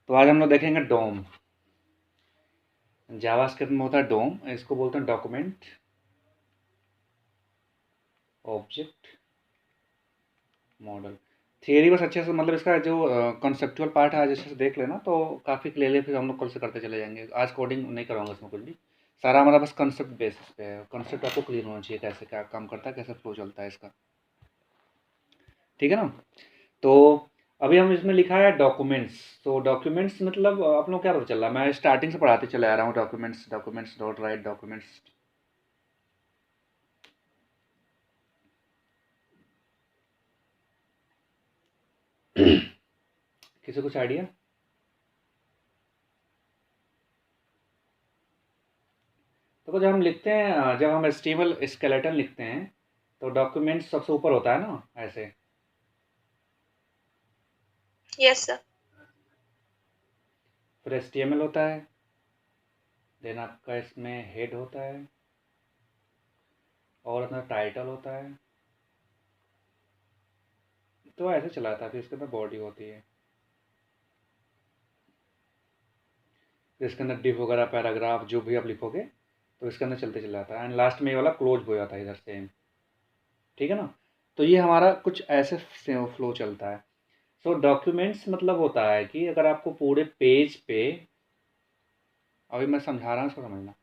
तो आज हम लोग देखेंगे डोम। जावास्क्रिप्ट में होता है डोम, इसको बोलते हैं डॉक्यूमेंट ऑब्जेक्ट मॉडल। थियरी बस अच्छे से मतलब इसका जो कॉन्सेप्चुअल पार्ट है आज अच्छे से देख लेना तो काफ़ी क्लियरली फिर हम लोग कल से करते चले जाएंगे। आज कोडिंग नहीं करवाऊंगा इसमें कुछ भी, सारा हमारा बस कंसेप्ट बेसिस पे है। कंसेप्ट आपको क्लियर होना चाहिए, कैसे क्या काम करता है, कैसे फ्लो चलता है इसका, ठीक है ना। तो अभी हम इसमें लिखा है डॉक्यूमेंट्स। तो डॉक्यूमेंट्स मतलब आप लोग क्या पता चल रहा है, मैं स्टार्टिंग से पढ़ाते चले आ रहा हूँ। Documents documents dot right documents. किसी कुछ आइडिया? तो जब हम लिखते हैं, जब हम एचटीएमएल स्केलेटन लिखते हैं तो डॉक्यूमेंट सबसे ऊपर होता है ना, ऐसे। Yes sir. फिर एचटीएमएल होता है, देन आपका इसमें हेड होता है और अपना टाइटल होता है। तो ऐसे चलाता है। फिर इसके अंदर बॉडी होती है, फिर इसके अंदर डिव वगैरह पैराग्राफ जो भी आप लिखोगे तो इसके अंदर चलते चला जाता है। एंड लास्ट में ये वाला क्लोज हो जाता है इधर सेम, ठीक है ना। तो ये हमारा कुछ ऐसे फ्लो चलता है। सो डॉक्यूमेंट्स मतलब होता है कि अगर आपको पूरे पेज पे, अभी मैं समझा रहा हूँ इसको समझना,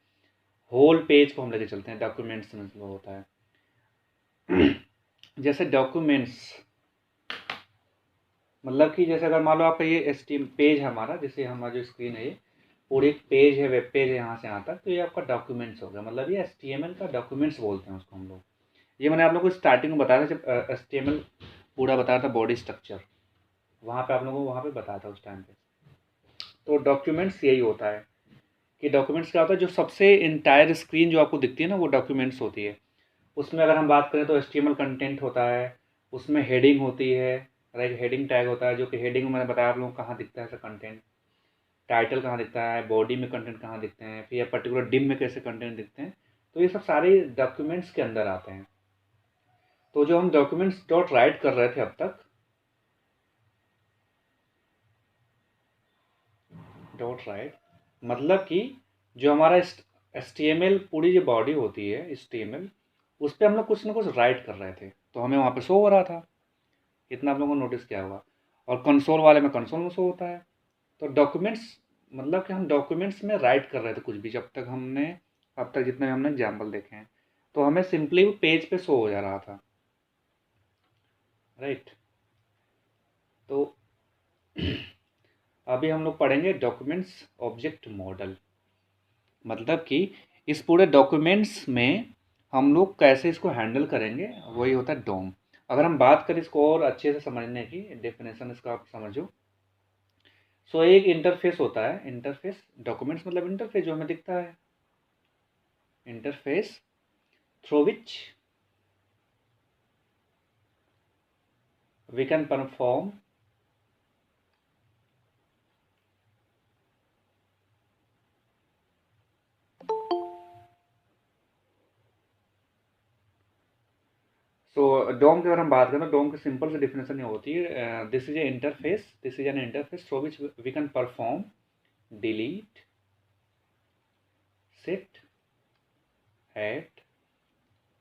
होल पेज को हम लेके चलते हैं। डॉक्यूमेंट्स मतलब होता है जैसे डॉक्यूमेंट्स मतलब कि जैसे अगर मान लो आपका ये एसटीएम पेज है हमारा, जैसे हमारा जो स्क्रीन है ये पूरी एक पेज है, वेब पेज है यहाँ से यहाँ तक, तो ये आपका डॉक्यूमेंट्स हो गया। मतलब ये एचटीएमएल का डॉक्यूमेंट्स बोलते हैं उसको हम लोग। ये मैंने आप लोगों को स्टार्टिंग में बताया था जब एचटीएमएल पूरा बताया था बॉडी स्ट्रक्चर, वहाँ पे आप लोगों को वहाँ पे बताया था उस टाइम पे। तो डॉक्यूमेंट्स यही होता है कि डॉक्यूमेंट्स क्या होता है, जो सबसे इंटायर स्क्रीन जो आपको दिखती है ना वो डॉक्यूमेंट्स होती है। उसमें अगर हम बात करें तो एचटीएमएल कंटेंट होता है, उसमें हेडिंग होती है, राइट। हेडिंग टैग होता है जो कि हेडिंग में मैंने बताया आप लोगों को कहाँ दिखता है ऐसा कंटेंट। टाइटल कहाँ दिखता है, बॉडी में कंटेंट कहाँ दिखते हैं, फिर पर्टिकुलर डिम में कैसे कंटेंट दिखते हैं। तो ये सब सारे डॉक्यूमेंट्स के अंदर आते हैं। तो जो हम डॉक्यूमेंट्स डॉट राइट कर रहे थे अब तक, डॉट राइट मतलब कि जो हमारा एचटीएमएल पूरी जो बॉडी होती है एचटीएमएल, उस पर हम लोग कुछ ना कुछ राइट कर रहे थे तो हमें वहाँ पे शो हो रहा था। इतना आप लोगों ने नोटिस किया होगा। और कंसोल वाले में कंसोल में शो होता है। तो डॉक्यूमेंट्स मतलब कि हम डॉक्यूमेंट्स में राइट कर रहे थे कुछ भी, जब तक हमने अब तक जितने भी हमने एग्जाम्पल देखे हैं तो हमें सिंपली वो पेज पे शो हो जा रहा था, राइट। तो अभी हम लोग पढ़ेंगे डॉक्यूमेंट्स ऑब्जेक्ट मॉडल। मतलब कि इस पूरे डॉक्यूमेंट्स में हम लोग कैसे इसको हैंडल करेंगे, वही होता है डोम। अगर हम बात करें इसको और अच्छे से समझने की, डेफिनेशन इसका आप समझो। सो एक इंटरफेस होता है। इंटरफेस डॉक्यूमेंट्स मतलब इंटरफेस जो हमें दिखता है, interface through which we can perform सो डोम की अगर हम बात करें तो डोम की सिंपल सी डिफिनेशन ये होती है, this is a interface, this is an interface through which we can perform delete, set, add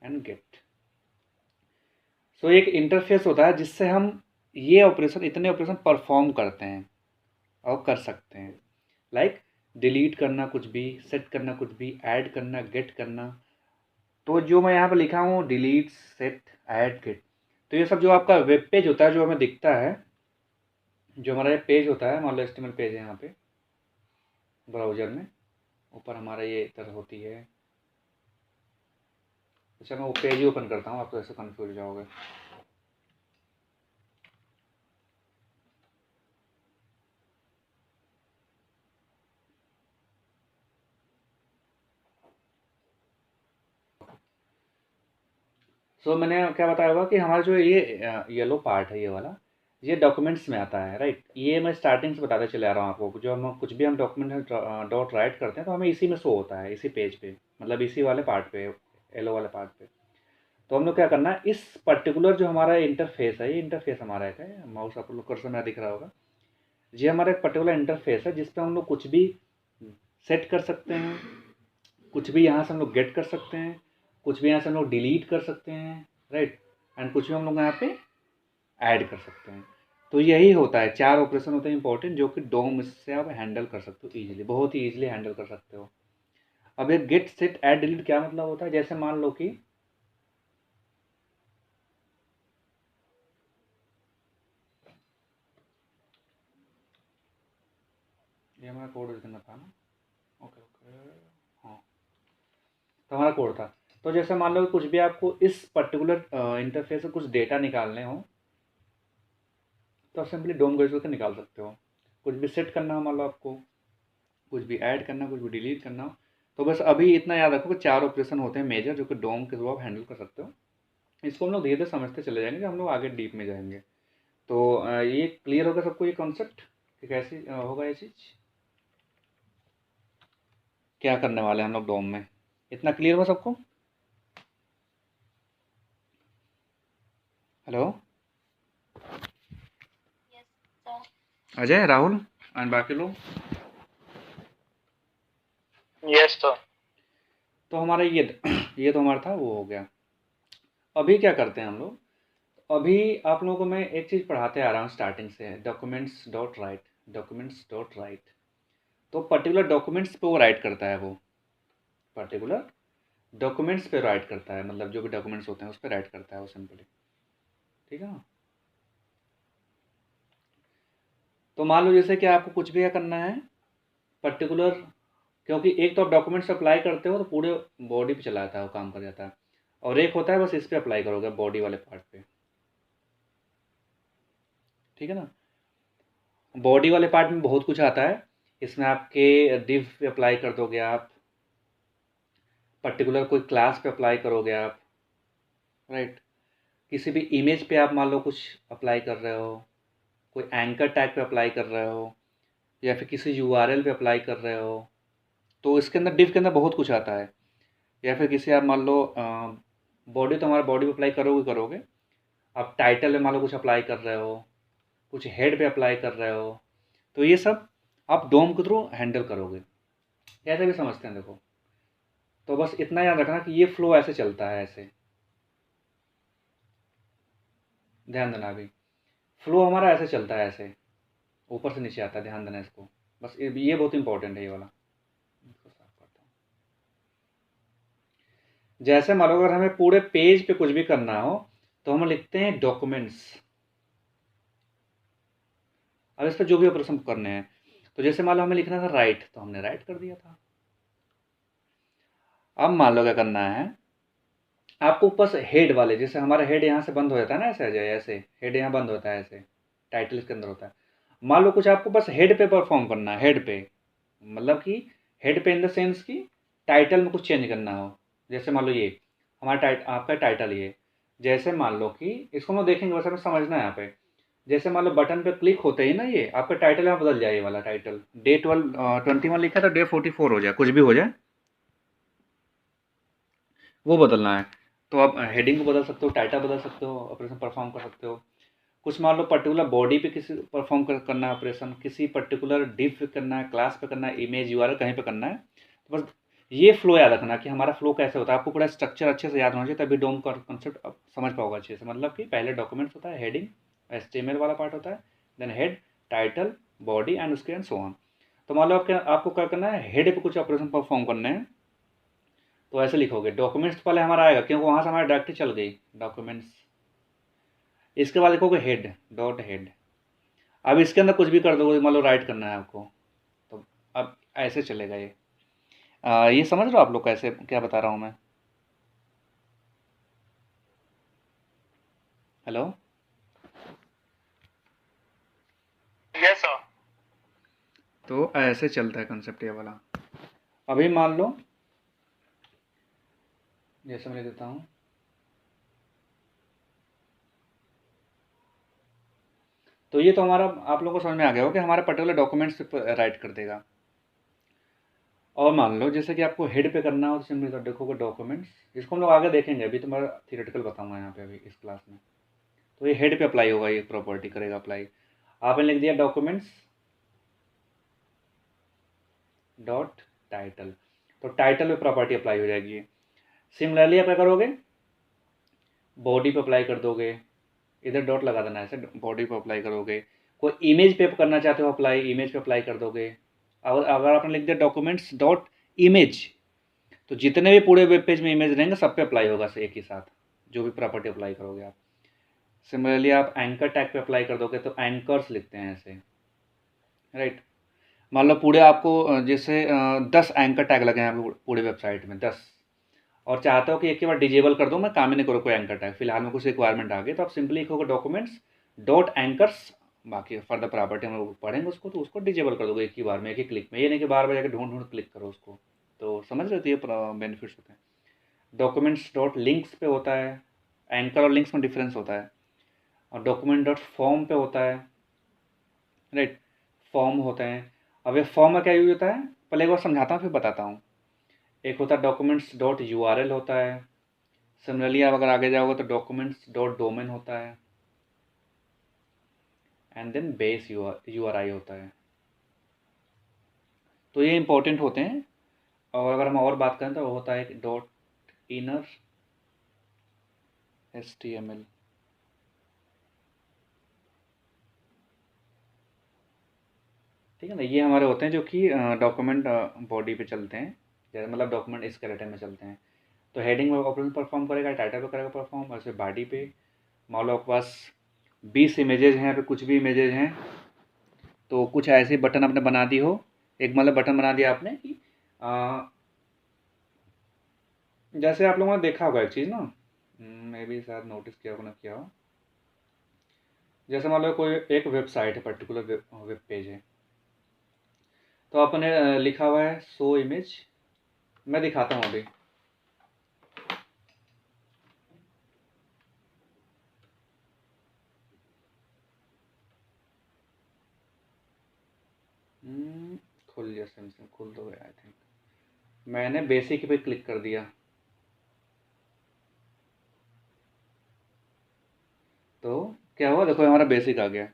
and get. So एक इंटरफेस होता है जिससे हम ये ऑपरेशन, इतने ऑपरेशन परफॉर्म करते हैं और कर सकते हैं। लाइक डिलीट करना कुछ भी, सेट करना कुछ भी, ऐड करना, गेट करना। तो जो मैं यहाँ पे लिखा हूँ डिलीट, सेट, ऐड, गेट, तो ये सब जो आपका वेब पेज होता है जो हमें दिखता है, जो हमारा ये पेज होता है, मान लो एचटीएमएल पेज है यहाँ पे ब्राउजर में, ऊपर हमारा ये इधर होती है। अच्छा मैं वो पेज ही ओपन करता हूँ, आप तो ऐसे कन्फ्यूज हो जाओगे। सो मैंने क्या बताया होगा कि हमारा जो ये येलो पार्ट है ये वाला, ये डॉक्यूमेंट्स में आता है, राइट। ये मैं स्टार्टिंग से बताते चले आ रहा हूँ आपको। जो हम कुछ भी हम डॉक्यूमेंट डॉट राइट करते हैं तो हमें इसी में शो होता है, इसी पेज पे, मतलब इसी वाले पार्ट पे, येलो वाले पार्ट पे। तो हम लोग क्या करना है, इस पर्टिकुलर जो हमारा इंटरफेस है, ये इंटरफेस हमारा है, माउस आप लोग कर्सर में दिख रहा होगा, ये हमारा एक पर्टिकुलर इंटरफेस है जिस पे हम लोग कुछ भी सेट कर सकते हैं, कुछ भी यहाँ से हम लोग गेट कर सकते हैं, कुछ भी यहाँ से हम लोग डिलीट कर सकते हैं, राइट, एंड कुछ भी हम लोग यहाँ पे ऐड कर सकते हैं। तो यही होता है, 4 ऑपरेशन होते हैं इंपॉर्टेंट, जो कि डोम से आप हैंडल कर सकते हो ईजिली, बहुत ही ईजिली हैंडल कर सकते हो। अब ये गेट सेट ऐड डिलीट क्या मतलब होता है, जैसे मान लो कि ये हमारा कोड यूज करना था ना, ओके ओके, हाँ, तो हमारा कोड था। तो जैसे मान लो कि कुछ भी आपको इस पर्टिकुलर इंटरफेस से कुछ डेटा निकालने हो, तो आप सिंपली डोम यूज करके निकाल सकते हो। कुछ भी सेट करना हो, मान लो आपको कुछ भी ऐड करना, कुछ भी डिलीट करना हो, तो बस अभी इतना याद रखो कि 4 ऑपरेशन होते हैं मेजर, जो कि डोम के थ्रू आप हैंडल कर सकते हो। इसको हम लोग धीरे धीरे समझते चले जाएंगे जब हम लोग आगे डीप में जाएंगे। तो ये क्लियर होगा सबको, ये कॉन्सेप्ट कि कैसे होगा ये चीज़, क्या करने वाले हैं हम लोग डोम में, इतना क्लियर हुआ सबको? हेलो अजय, राहुल एंड बाकी लोग? Yes sir. तो हमारा ये तो हमारा था, वो हो गया। अभी क्या करते हैं हम लोग, अभी आप लोगों को मैं एक चीज़ पढ़ाते आ रहा हूँ स्टार्टिंग से, documents dot right, documents dot right. तो पर्टिकुलर डॉक्यूमेंट्स पे वो राइट करता है, वो पर्टिकुलर डॉक्यूमेंट्स पे राइट करता है, मतलब जो भी डॉक्यूमेंट्स होते हैं उस पर राइट करता है वो सिंपली, ठीक है ना। तो मान लो जैसे कि आपको कुछ भी करना है पर्टिकुलर, क्योंकि एक तो आप डॉक्यूमेंट्स अप्लाई करते हो तो पूरे बॉडी पे चलाता है वो, काम कर जाता है, और एक होता है बस इस पे अप्लाई करोगे बॉडी वाले पार्ट पे, ठीक है ना। बॉडी वाले पार्ट में बहुत कुछ आता है, इसमें आपके डिव पे अप्लाई कर दोगे आप, पर्टिकुलर कोई क्लास पे अप्लाई करोगे आप, राइट, किसी भी इमेज पे आप मान लो कुछ अप्लाई कर रहे हो, कोई एंकर टैग पे अप्लाई कर रहे हो, या फिर किसी यूआरएल पे अप्लाई कर रहे हो, तो इसके अंदर डिव के अंदर बहुत कुछ आता है। या फिर किसी आप मान लो बॉडी, तो हमारा बॉडी पे अप्लाई करोगे करोगे, आप टाइटल में मान लो कुछ अप्लाई कर रहे हो, कुछ हेड पे अप्लाई कर रहे हो, तो ये सब आप डोम के थ्रू हैंडल करोगे, ऐसे भी समझते हैं देखो। तो बस इतना याद रखना कि ये फ्लो ऐसे चलता है, ऐसे ध्यान देना। अभी फ्लो हमारा ऐसे चलता है, ऐसे ऊपर से नीचे आता है, ध्यान देना इसको, बस ये बहुत इंपॉर्टेंट है ये वाला। इसको साफ करता हूँ। जैसे मान लो अगर हमें पूरे पेज पे कुछ भी करना हो तो हम लिखते हैं डॉक्यूमेंट्स, अब इस पर जो भी ऑपरेशन करने हैं, तो जैसे मान लो हमें लिखना था राइट, तो हमने राइट कर दिया था। अब मान लो क्या करना है आपको, ऊपर से हेड वाले, जैसे हमारा हेड यहाँ से बंद हो जाता है ना, ऐसे आ जाए, ऐसे हेड यहाँ बंद होता है, ऐसे टाइटल इसके अंदर होता है। मान लो कुछ आपको बस हेड पे परफॉर्म करना है, हेड पे मतलब कि हेड पे इन द सेंस कि टाइटल में कुछ चेंज करना हो। जैसे मान लो ये हमारा आपका टाइटल ये, जैसे मान लो कि इसको हम लोग देखेंगे, वैसे हमें समझना है यहाँ पे। जैसे मान लो बटन पे क्लिक होते ही ना ये आपका टाइटल यहाँ बदल जाए, ये वाला टाइटल डे 21 लिखा था, डे 44 हो जाए, कुछ भी हो जाए, वो बदलना है। तो आप हेडिंग को बदल सकते हो, टाइटल बदल सकते हो, ऑपरेशन परफॉर्म कर सकते हो। कुछ मान लो पर्टिकुलर बॉडी पे किसी परफॉर्म करना है ऑपरेशन, किसी पर्टिकुलर डिव पे करना है, क्लास पे करना है, इमेज यूआरएल कहीं पे करना है, तो बस ये फ्लो याद रखना कि हमारा फ्लो कैसे होता है। आपको पूरा स्ट्रक्चर अच्छे से याद होना चाहिए, तभी डोम का कॉन्सेप्ट आप समझ पाओगे अच्छे से। मतलब कि पहले डॉक्यूमेंट्स होता है, हेडिंग एचटीएमएल वाला पार्ट होता है, then head, title, body and उसके एंड सो ऑन। तो मान लो आपको क्या करना है, हेड पे कुछ ऑपरेशन परफॉर्म करने हैं, तो ऐसे लिखोगे डॉक्यूमेंट्स पहले हमारा आएगा, क्योंकि वहाँ से हमारी डायरेक्टली चल गई डॉक्यूमेंट्स। इसके बाद लिखोगे हेड, डॉट हेड। अब इसके अंदर कुछ भी कर दोगे, मान लो राइट करना है आपको, तो अब ऐसे चलेगा ये। ये समझ रहे हो आप लोग कैसे, क्या बता रहा हूँ मैं? Hello yes sir. तो ऐसे चलता है कंसेप्ट ये वाला। अभी मान लो जैसे मैं लिख देता हूँ, तो ये तो हमारा आप लोगों को समझ में आ गया हो कि हमारे पर्टिकुलर डॉक्यूमेंट्स पे राइट कर देगा। और मान लो जैसे कि आपको हेड पे करना हो, तो सिंपली देखोगे डॉक्यूमेंट्स, इसको हम लोग आगे देखेंगे, अभी तुम्हारा थियोरेटिकल बताऊंगा यहाँ पे अभी इस क्लास में। तो ये हेड पे अप्लाई होगा, ये प्रॉपर्टी करेगा अप्लाई। आपने लिख दिया डॉक्यूमेंट्स, डॉट टाइटल, तो टाइटल पे प्रॉपर्टी अप्लाई हो जाएगी। सिमिलरली आप क्या करोगे, बॉडी पे अप्लाई कर दोगे, इधर डॉट लगा देना ऐसे, बॉडी पे अप्लाई करोगे। कोई इमेज पे करना चाहते हो अप्लाई, इमेज पे अप्लाई कर दोगे। और अगर आपने लिख दिया डॉक्यूमेंट्स डॉट इमेज, तो जितने भी पूरे वेब पेज में इमेज रहेंगे सब पे अप्लाई होगा एक ही साथ, जो भी प्रॉपर्टी अप्लाई करोगे आप। सिमिलरली आप एंकर टैग पे अप्लाई कर दोगे, तो एंकर्स लिखते हैं ऐसे, राइट। मान लो पूरे आपको जैसे 10 एंकर टैग लगे हैं आपको पूरे वेबसाइट में 10, और चाहते हो कि एक ही बार डिजेबल कर दो, मैं काम ही नहीं करूँ कोई एंकर टैग, फिलहाल में कुछ रिक्वायरमेंट आ गई, तो आप सिंपली लिखोगे डॉक्यूमेंट्स डॉट एंकर्स, बाकी फर्दर प्रॉपर्टी हम लोग पढ़ेंगे उसको, तो उसको डिजेबल कर दोगे एक ही बार में, एक ही क्लिक में। ये नहीं कि बार बार जाकर ढूंढ ढूंढ क्लिक करो उसको। तो समझ रहे हो, ये बेनिफिट्स होते हैं। डॉक्यूमेंट्स डॉट लिंक्स पे होता है, एंकर और लिंक्स में डिफरेंस होता है। और डॉक्यूमेंट डॉट फॉर्म पे होता है, राइट, फॉर्म होते हैं। अब ये फॉर्म में क्या यूज होता है, पहले एक बार समझाता हूँ फिर बताता हूँ। एक होता है डॉक्यूमेंट्स डॉट यूआरएल होता है। सिमिलरली आप अगर आगे जाओगे तो डॉक्यूमेंट्स डॉट डोमेन होता है, एंड देन बेस यूआरआई होता है। तो ये इंपॉर्टेंट होते हैं। और अगर हम और बात करें तो वो होता है डॉट इनर HTML। ठीक है ना, ये हमारे होते हैं जो कि डॉक्यूमेंट बॉडी पे चलते हैं, जैसे मतलब डॉक्यूमेंट स्केलेटन में चलते हैं। तो हेडिंग में ऑपरेशन परफॉर्म करेगा, टाइटल पे करेगा परफॉर्म, और फिर बॉडी पे मान लो आपके पास 20 इमेजेज हैं, फिर कुछ भी इमेजेज हैं, तो कुछ ऐसे बटन आपने बना दी हो, एक मतलब बटन बना दिया आपने कि जैसे आप लोगों ने देखा होगा एक चीज़ ना, मे भी शायद नोटिस किया होगा ना किया हो, जैसे मान लो कोई एक वेबसाइट है, पर्टिकुलर वेब पेज है, तो आपने लिखा हुआ है शो इमेज। मैं दिखाता हूँ अभी। खुल गया, सैमसंग खुल तो गया आई थिंक। मैंने बेसिक पे क्लिक कर दिया, तो क्या हुआ, देखो हमारा बेसिक आ गया।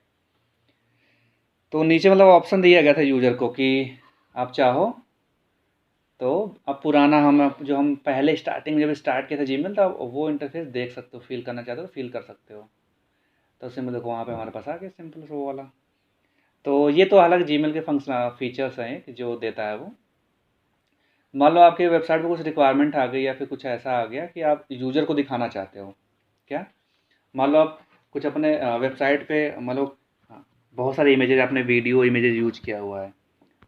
तो नीचे मतलब ऑप्शन दिया गया था यूजर को कि आप चाहो तो अब पुराना जो हम पहले स्टार्टिंग जब स्टार्ट किया था जीमेल, तो वो इंटरफेस देख सकते हो, फील करना चाहते हो तो फील कर सकते हो। तो सिंपल देखो वहाँ पे हमारे पास आ गया सिंपल वो वाला। तो ये तो हालांकि जीमेल के फंक्शन फीचर्स हैं कि जो देता है वो। मान लो आपके वेबसाइट पे कुछ रिक्वायरमेंट आ गई, या फिर कुछ ऐसा आ गया कि आप यूजर को दिखाना चाहते हो। क्या, मान लो आप कुछ अपने वेबसाइट पे मान लो बहुत सारे इमेजेज, आपने वीडियो इमेजेज यूज किया हुआ है,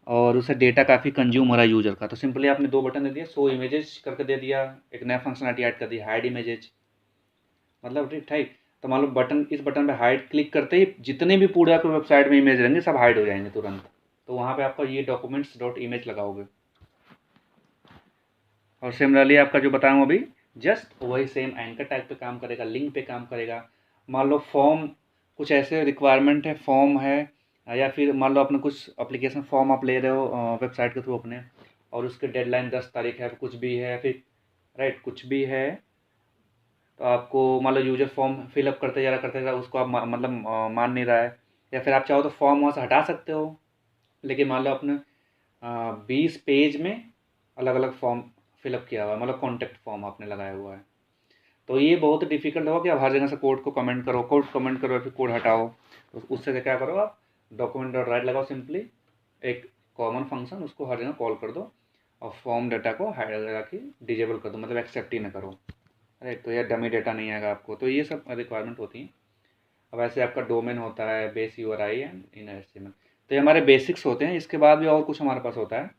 और उससे डेटा काफ़ी कंज्यूम हो रहा है यूजर का, तो सिंपली आपने दो बटन दे दिया, शो इमेजेज करके दे दिया, एक नया फंक्शनलिटी ऐड कर दी, हाइड इमेजेज, मतलब ठीक ठीक। तो मान लो बटन, इस बटन पे हाइड क्लिक करते ही जितने भी पूरे आपके वेबसाइट में इमेज रहेंगे सब हाइड हो जाएंगे तुरंत। तो वहाँ पे आपका ये डॉक्यूमेंट्स डॉट इमेज लगाओगे, और सिमिलरली आपका जो बताऊँ अभी जस्ट वही सेम एंकर टैग पे काम करेगा, लिंक पे काम करेगा। मान लो फॉर्म, कुछ ऐसे रिक्वायरमेंट है, फॉर्म है, या फिर मान लो अपने कुछ एप्लीकेशन फॉर्म आप ले रहे हो वेबसाइट के थ्रू अपने, और उसके डेडलाइन 10 तारीख है, कुछ भी है, फिर राइट कुछ भी है, तो आपको मान लो यूजर फॉर्म फिलअप करते जा रहा उसको आप मतलब मान नहीं रहा है, या फिर आप चाहो तो फॉर्म वहाँ से हटा सकते हो। लेकिन मान लो अपने 20 पेज में अलग अलग फॉर्म फिलअप किया हुआ है, मतलब कॉन्टैक्ट फॉर्म आपने लगाया हुआ है, तो ये बहुत डिफिकल्ट होगा कि आप हर जगह से कोड को कमेंट करो, कोड कमेंट करो, फिर कोड हटाओ। तो उससे क्या करो, आप डॉक्यूमेंट डॉट राइट लगाओ, सिंपली एक कॉमन फंक्शन उसको हर जगह कॉल कर दो, और फॉर्म डाटा को हाइड लगा के डिजेबल कर दो, मतलब एक्सेप्ट ही ना करो, राइट। तो ये डमी डाटा नहीं आएगा आपको, तो ये सब रिक्वायरमेंट होती हैं। अब ऐसे आपका डोमेन होता है, base URI and inner HTML, तो ये हमारे बेसिक्स होते हैं। इसके बाद भी और कुछ हमारे पास होता है,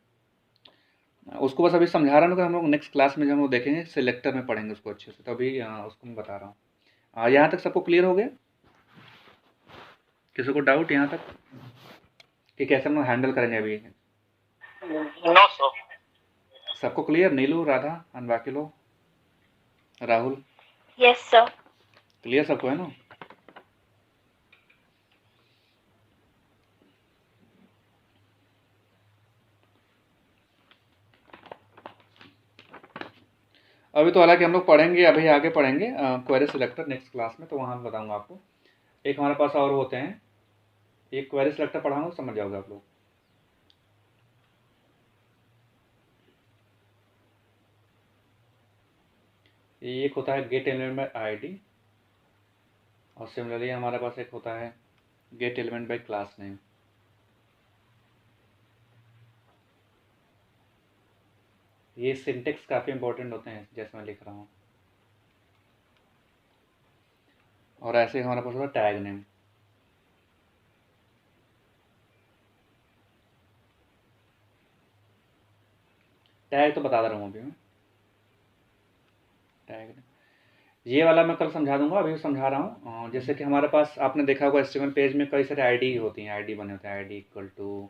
उसको बस अभी समझा रहा हूँ कि हम लोग नेक्स्ट क्लास में जब हम लोग देखेंगे सिलेक्टर में पढ़ेंगे उसको अच्छे से, तो अभी उसको मैं बता रहा हूँ। यहाँ तक सबको क्लियर हो गया, किसी को डाउट यहाँ तक कि कैसे हम लोग हैंडल करेंगे अभी? No, sir. सबको क्लियर, नीलू, राधा एंड बाकी लोग, राहुल? Yes, sir. क्लियर सबको है ना? अभी तो हालांकि हम लोग पढ़ेंगे, अभी आगे पढ़ेंगे क्वेरी सिलेक्टर नेक्स्ट क्लास में, तो वहाँ मैं बताऊँगा आपको। एक हमारे पास और होते हैं, एक क्वेरी सिलेक्टर पढ़ाऊँगा, समझ जाओगे आप लोग। एक होता है गेट एलिमेंट बाय आईडी, और सिमिलरली हमारे पास एक होता है gate element by class name. ये सिंटेक्स काफ़ी इंपॉर्टेंट होते हैं जैसे मैं लिख रहा हूँ। और ऐसे हमारे पास होता है टैग नेम। टैग तो बता दे रहा हूँ अभी मैं। टैग ये वाला मैं कल समझा दूंगा, अभी समझा रहा हूँ। जैसे कि हमारे पास आपने देखा होगा HTML पेज में कई सारे आईडी होती हैं, आईडी बने होते हैं, ID equal to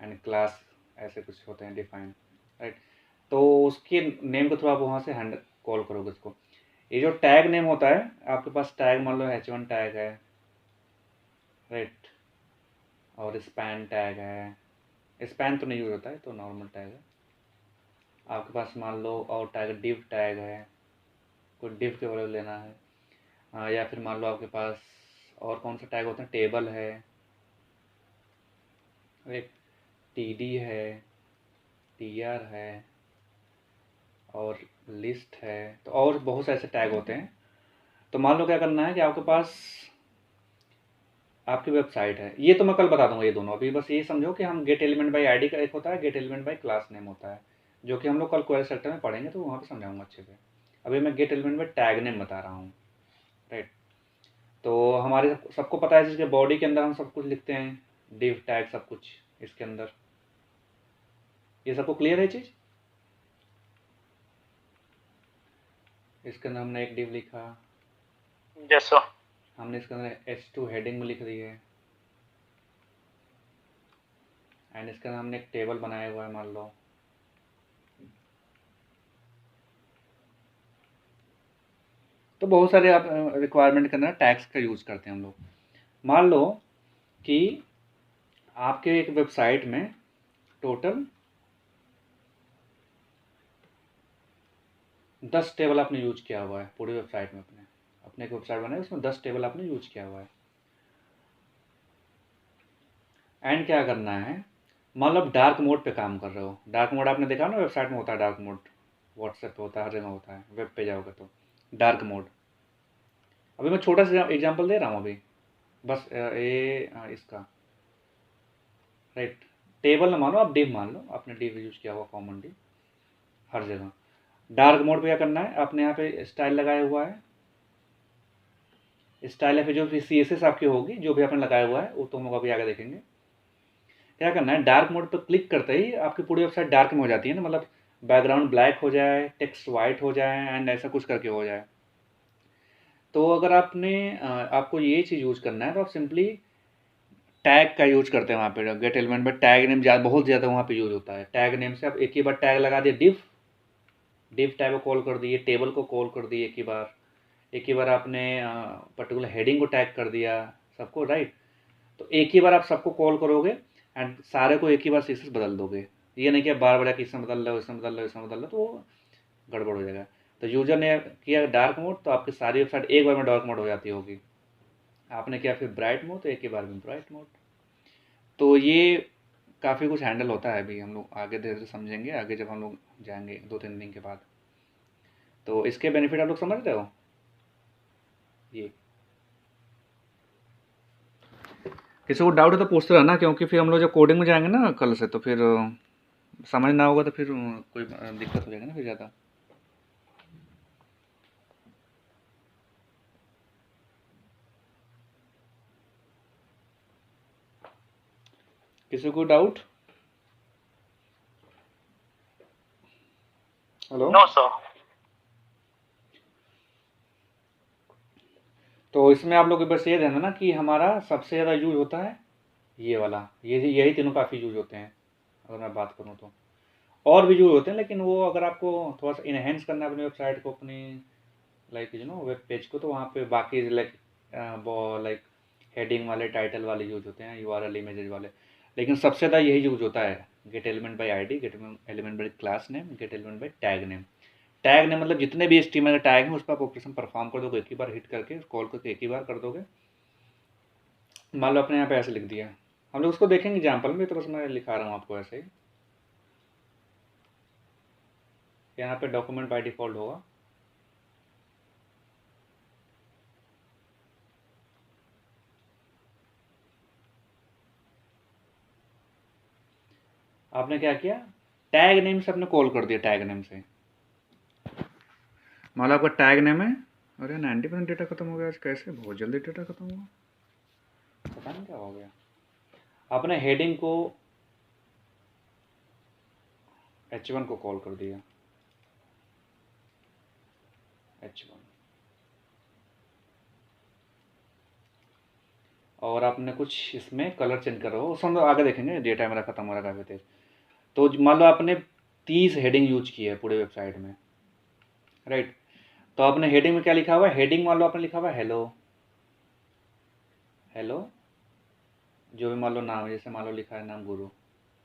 and class, ऐसे कुछ होते हैं डिफाइन, राइट। तो उसके नेम को थोड़ा आप वहाँ से हैंडल कॉल करोगे उसको। ये जो टैग नेम होता है, आपके पास टैग मान लो H1 टैग है, राइट, और स्पैन टैग है। स्पैन तो नहीं यूज होता है, तो नॉर्मल टैग है। आपके पास मान लो और टैग डिव टैग है, कोई डिव के वैल्यू लेना है। या फिर मान लो आपके पास और कौन सा टैग होता है, टेबल है, एक TD है, TR है, और लिस्ट है। तो और बहुत से ऐसे टैग होते हैं। तो मान लो क्या करना है कि आपके पास आपकी वेबसाइट है, ये तो मैं कल बता दूंगा ये दोनों। अभी बस ये समझो कि हम गेट एलिमेंट बाय आईडी का एक होता है, gate element by class name होता है, जो कि हम लोग कल क्वेरी सेक्टर में पढ़ेंगे, तो वहाँ पे समझाऊंगा अच्छे से। अभी मैं gate element by tag name बता रहा हूँ, राइट। तो हमारे सबको पता है जिसके बॉडी के अंदर हम सब कुछ लिखते हैं, डिव टैग सब कुछ इसके अंदर। ये सबको क्लियर है चीज़? इसके अंदर हमने एक डिव लिखा, यस सर। हमने इसके अंदर H2 हेडिंग में लिख दी है, एंड इसके अंदर हमने एक टेबल बनाया हुआ है मान लो। तो बहुत सारे आप रिक्वायरमेंट के अंदर टैग्स का यूज़ करते हैं हम लोग। मान लो कि आपके एक वेबसाइट में टोटल 10 टेबल आपने यूज किया हुआ है पूरी वेबसाइट में। अपने एक वेबसाइट बनाई, उसमें 10 टेबल आपने यूज किया हुआ है। एंड क्या करना है, मान लो आप डार्क मोड पे काम कर रहे हो। डार्क मोड आपने देखा ना, वेबसाइट में होता है डार्क मोड, व्हाट्सएप पे होता है, हर जगह होता है, वेब पे जाओगे तो डार्क मोड। अभी मैं छोटा सा एग्जांपल दे रहा हूँ अभी, बस इसका, राइट। टेबल ना मानो आप, डिव मान लो, आपने डिव यूज किया हुआ, कॉमन डिव हर जगह। डार्क मोड पे क्या करना है, आपने यहाँ पे स्टाइल लगाया हुआ है। स्टाइल या फिर जो भी CSS आपकी होगी, जो भी आपने लगाया हुआ है, वो तो हम लोग अभी आगे देखेंगे। क्या करना है, डार्क मोड पर क्लिक करते ही आपकी पूरी वेबसाइट डार्क में हो जाती है ना, मतलब बैकग्राउंड ब्लैक हो जाए, टेक्स्ट वाइट हो जाए, एंड ऐसा कुछ करके हो जाए। तो अगर आपको ये चीज़ यूज करना है, तो आप सिंपली टैग का यूज करते हैं वहाँ पे। गेट एलिमेंट में टैग नेम बहुत ज़्यादा वहाँ पे यूज होता है। टैग नेम से आप एक ही बार टैग लगा दिए, डिव टैग को कॉल कर दिए, टेबल को कॉल कर दिए एक ही बार आपने पर्टिकुलर हेडिंग को टैग कर दिया सबको, राइट। तो एक ही बार आप सबको कॉल करोगे एंड सारे को एक ही बार CSS बदल दोगे। ये नहीं कि आप बार बार इसमें बदल रहे हो, इसमें बदल रहे हो, इसमें बदल रहे हो, तो गड़बड़ हो जाएगा। तो यूजर ने किया डार्क मोड, तो आपकी सारी वेबसाइट एक बार में डार्क मोड हो जाती होगी। आपने किया फिर ब्राइट मोड, तो एक ही बार में ब्राइट मोड। तो ये काफ़ी कुछ हैंडल होता है। अभी हम लोग आगे धीरे धीरे समझेंगे, आगे जब हम लोग जाएंगे 2-3 दिन के बाद। तो इसके बेनिफिट आप लोग समझ रहे हो। ये किसी को डाउट है तो पूछते रहना, क्योंकि फिर हम लोग जब कोडिंग में जाएंगे ना कल से, तो फिर समझ ना होगा तो फिर कोई दिक्कत हो जाएगा ना फिर ज़्यादा। किसी को डाउट? हेलो। No sir. तो इसमें आप लोग बस ये ध्यान ना कि हमारा सबसे ज़्यादा यूज होता है ये वाला, यही तीनों काफ़ी यूज होते हैं अगर मैं बात करूँ तो। और भी यूज होते हैं, लेकिन वो अगर आपको थोड़ा सा इनहेंस करना है अपनी वेबसाइट को, अपनी लाइक वेब पेज को, तो वहाँ पे बाकी लाइक हेडिंग वाले, टाइटल वाले यूज होते हैं, URL इमेजेस वाले। लेकिन सबसे ज़्यादा यही यूज होता है, gate element by ID, gate element by class name, gate element by tag name. Tag name मतलब जितने भी HTML के टैग हैं उस पर आप ऑपरेशन परफॉर्म कर दोगे, एक ही बार हिट करके, कॉल करके एक ही बार कर दोगे। मान लो अपने यहाँ पे ऐसे लिख दिया, हम लोग उसको देखेंगे एग्जाम्पल में, तो बस मैं लिखा रहा हूँ आपको ऐसे ही। यहाँ पे डॉक्यूमेंट बाय डिफ़ॉल्ट होगा, आपने क्या किया, टैग नेम से आपने कॉल कर दिया, टैग नेम से। मान लो आपका टैग नेम है, अरे 90% डेटा खत्म हो गया आज, कैसे बहुत जल्दी डेटा खत्म हुआ, पता नहीं क्या हो गया। आपने हेडिंग को H1 को कॉल कर दिया, H1, और आपने कुछ इसमें कलर चेंज करा हो, उसमें आगे देखेंगे डेटा मेरा खत्म हो रहा है काफ़ी तेज। तो मान लो आपने 30 हेडिंग यूज की है पूरे वेबसाइट में, राइट। तो आपने हेडिंग में क्या लिखा हुआ है, हेडिंग मान लो आपने लिखा हुआ है हेलो, हेलो, जो भी मान लो नाम है, जैसे मान लो लिखा है नाम गुरु,